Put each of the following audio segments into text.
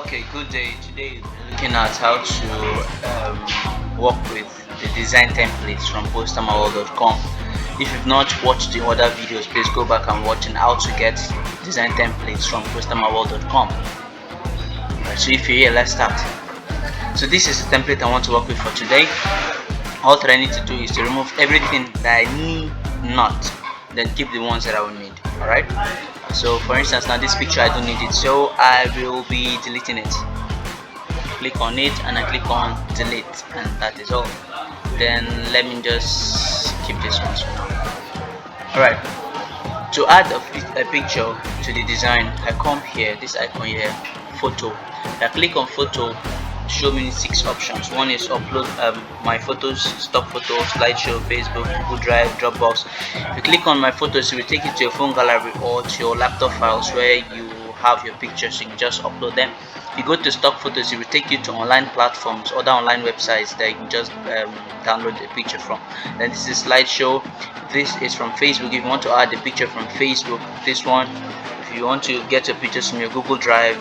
Okay, good day. Today we're looking at how to work with the design templates from Postermywall.com. If you've not watched the other videos, please go back and watch on how to get design templates from Postermywall.com. Right, so if you're here, let's start. So this is the template I want to work with for today. All that I need to do is to remove everything that I need not, then keep the ones that I will need. Alright, so for instance, now this picture I don't need it, so I will be deleting it. Click on it and I click on delete, and that is all. Then let me just keep this one for now. Alright, to add a picture to the design, I come here, this icon here, photo. I click on photo. Show me 6 options. One is upload my photos, stock photos, slideshow, Facebook, Google Drive, Dropbox. If you click on my photos, it will take you to your phone gallery or to your laptop files where you have your pictures, so you can just upload them. If you go to stock photos, it will take you to online platforms, other online websites that you can just download the picture from. Then this is slideshow. This is from Facebook. If you want to add the picture from Facebook, this one. If you want to get your pictures from your Google Drive,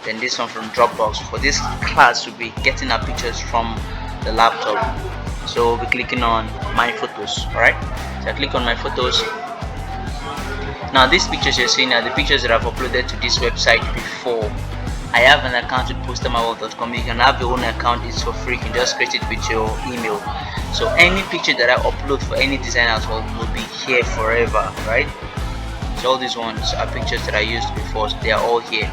then this one from Dropbox. For this class, we'll be getting our pictures from the laptop, so we'll be clicking on my photos. Alright, so I click on my photos. Now these pictures you're seeing are the pictures that I've uploaded to this website before. I have an account with Postermywall.com. You can have your own account, it's for free. You can just create it with your email. So any picture that I upload for any design as well will be here forever, right? So all these ones are pictures that I used before, so they are all here.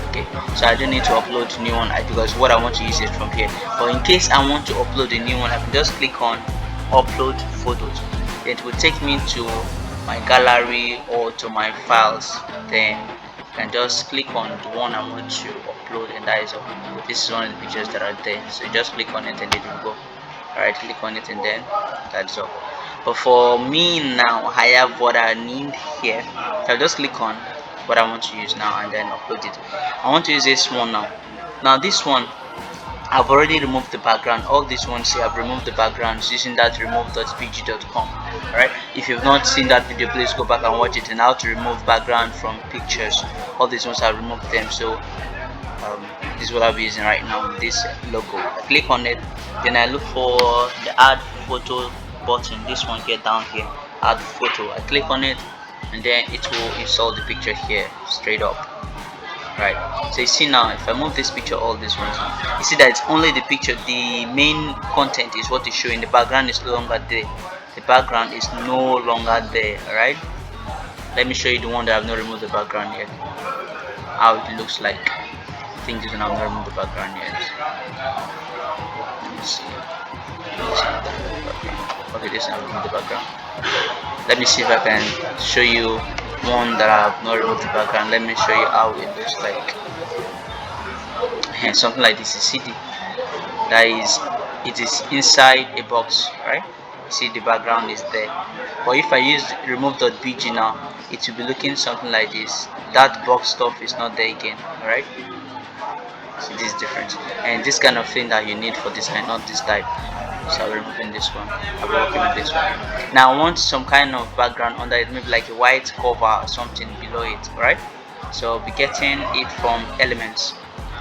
Okay, so I don't need to upload a new one because what I want to use it from here. But in case I want to upload a new one, I can just click on upload photos. It will take me to my gallery or to my files. Then I can just click on the one I want to upload, and that is all. This is one of the pictures that are there, so you just click on it and it will go. Alright, click on it and then that's all. But for me now, I have what I need here, so I'll just click on what I want to use now and then upload it. I want to use this one now. Now this one, I've already removed the background. All these ones here, I've removed the backgrounds using that remove.pg.com. Alright, if you've not seen that video, please go back and watch it, and how to remove background from pictures. All these ones I've removed them, so this is what I'll be using right now, this logo. I click on it, then I look for the add photo button, this one here down here, add photo. I click on it, and then it will install the picture here straight up. Right, so you see now, if I move this picture, all these ones, you see that it's only the picture, the main content is what is showing. The background is no longer there. The background is no longer there. Alright, let me show you the one that I've not removed the background yet, how it looks like. I think this one I've not removed the background yet. Let me see. Okay, this one I've removed the background. Let me see if I can show you one that I have not removed the background. Let me show you how it looks like. And something like this. You see it is inside a box, right? You see the background is there. But if I use remove.bg now, it will be looking something like this. That box stuff is not there again. Alright, so this is different, and this kind of thing that you need for design, not this type. So I'm removing this one. I'll be working with this one. Now I want some kind of background under it, maybe like a white cover or something below it, right? So I'll be getting it from elements.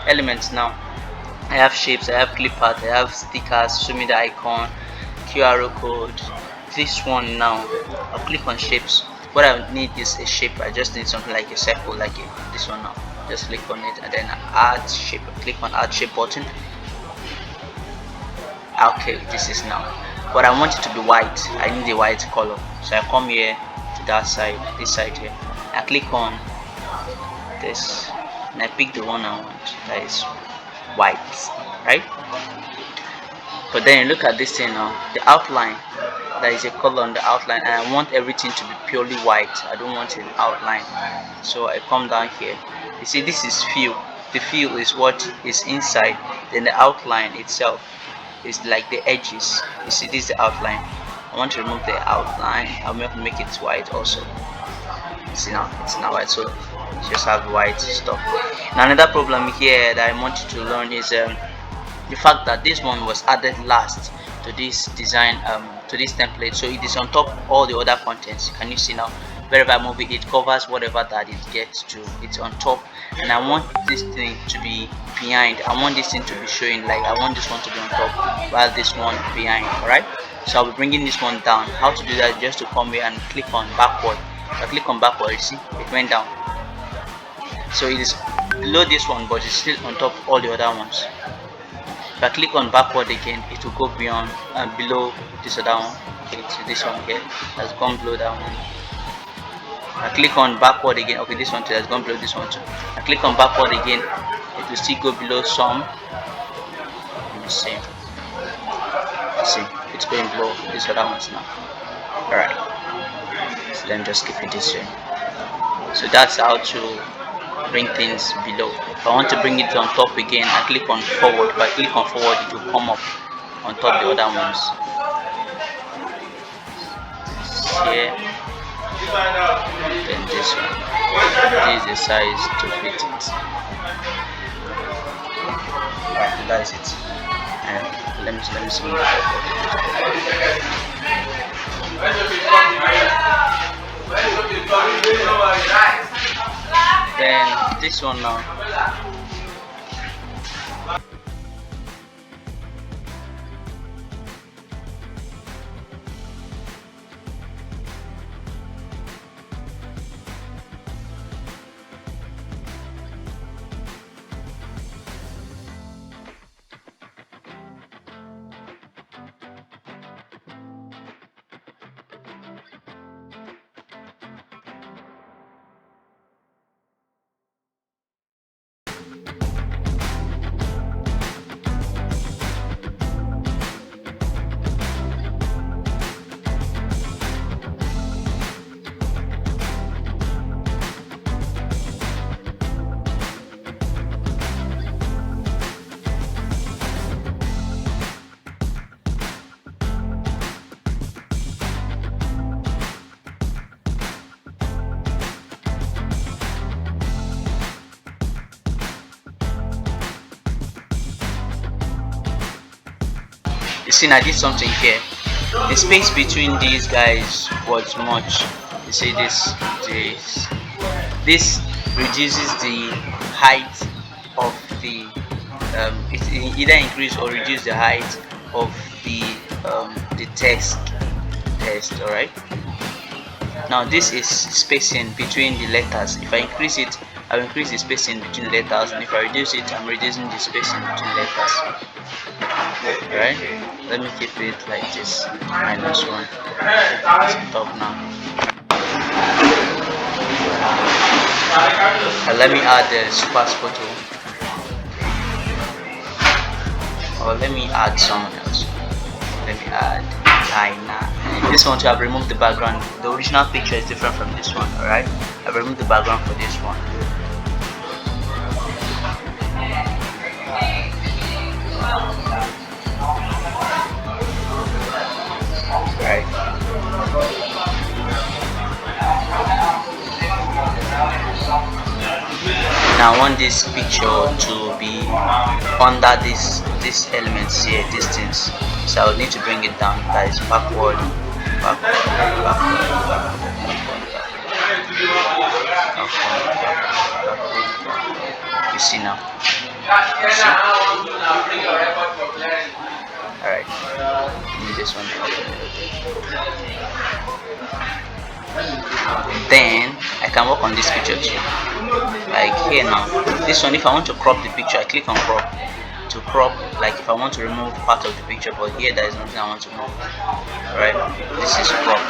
Elements now. I have shapes, I have clip art, I have stickers, show me the icon, QR code. This one now, I'll click on shapes. What I need is a shape. I just need something like a circle, like this one now. Just click on it and then add shape. Click on add shape button. Okay, this is now, but I want it to be white. I need a white color, so I come here to that side, this side here. I click on this and I pick the one I want, that is white, right? But then you look at this thing now, the outline, there is a color on the outline, and I want everything to be purely white. I don't want an outline, so I come down here. You see, this is fill. The fill is what is inside, then the outline itself is like the edges. You see, this is the outline. I want to remove the outline. I'll make it white also. See now, it's now white, so just have white stuff. Now another problem here that I want you to learn is the fact that this one was added last to this design, to this template, so it is on top of all the other contents. Can you see now? wherever I move it, it covers whatever that it gets to. It's on top, and I want this thing to be behind. I want this thing to be showing, like I want this one to be on top while this one behind. All right, so I'll be bringing this one down. How to do that? Just to come here and click on backward. If I click on backward, you see it went down. So it is below this one, but it's still on top of all the other ones. If I click on backward again, it will go beyond below this other one. Okay, so this one here has gone below that one. I click on backward again. Okay, this one too has gone below this one too. I click on backward again, it will still go below some. Let me see. See, it's going below these other ones now. Alright, so let me just keep it this way. So that's how to bring things below. If I want to bring it on top again, I click on forward. If I click on forward, it will come up on top the other ones. Here, then this one. This is the size to fit it. Alright, that's it. And let me see. Then this one now. You see, I did something here. The space between these guys was much. You see this reduces the height of the it either increase or reduce the height of the text. All right, now this is spacing between the letters. If I increase it, I'll increase the spacing between the letters, and if I reduce it, I'm reducing the spacing between letters. Right, let me keep it like this, -1. It's on top now. Let me add the sparse photo, or let me add someone else. Let me add China. This one too, I've removed the background. The original picture is different from this one. Alright, I've removed the background for this one. Right. Now I want this picture to be under this elements here, distance. So I'll need to bring it down. That is backward. You see now. You see? Alright. This one. Then I can work on this picture too. Like here now. This one, if I want to crop the picture, I click on crop to crop. Like if I want to remove part of the picture, but here there is nothing I want to remove. Right? This is crop.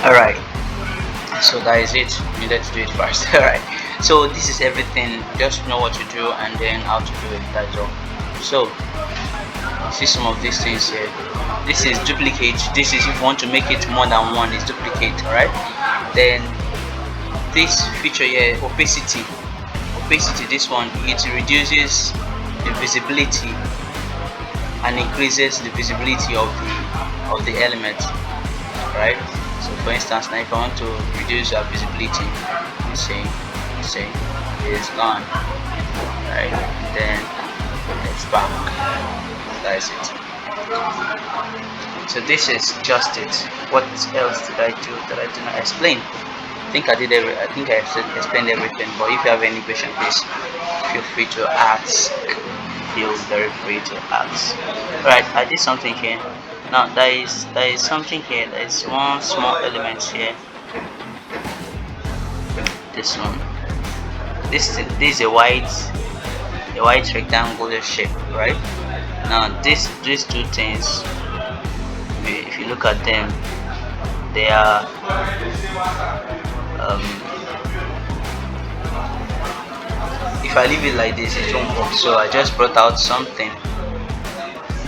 Alright, so that is it. You need to do it first. Alright, so this is everything. Just know what to do and then how to do it. That's all. So see some of these things here. This is duplicate. This is if you want to make it more than one, is duplicate. Alright, then this feature here, opacity, this one, it reduces the visibility and increases the visibility of the element, right? So for instance, now if I want to reduce our visibility, you see it's gone, right? Then it's back. That's it. So this is just it. What else did I do that I did not explain? I think I explained everything. But if you have any question, please feel free to ask. Feel very free to ask. Right, I did something here. Now there is something here. There is one small element here. This one. This is a white rectangular shape, right? Now these two things, if you look at them, they are if I leave it like this, it won't work. So I just brought out something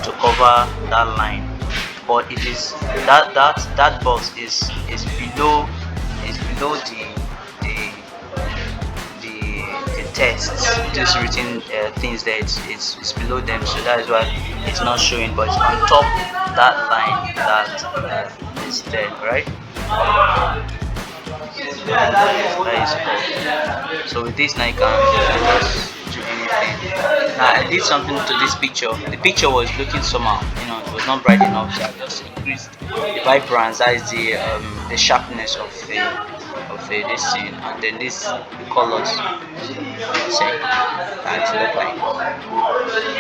to cover that line, but it is that box is below the text. Just written things there. It's below them, so that is why it's not showing. But it's on top that line that is there, right? That is all. So with this now you can just do anything. Now I did something to this picture. The picture was looking somehow, it was not bright enough, so I just increased the vibrance, that is the sharpness of this scene, and then the colors. See, that look like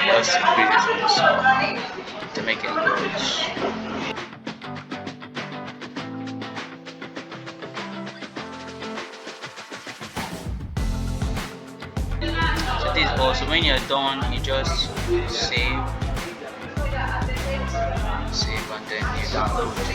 just increase it so to make it good. So this also, when you're done, you just save and then you download.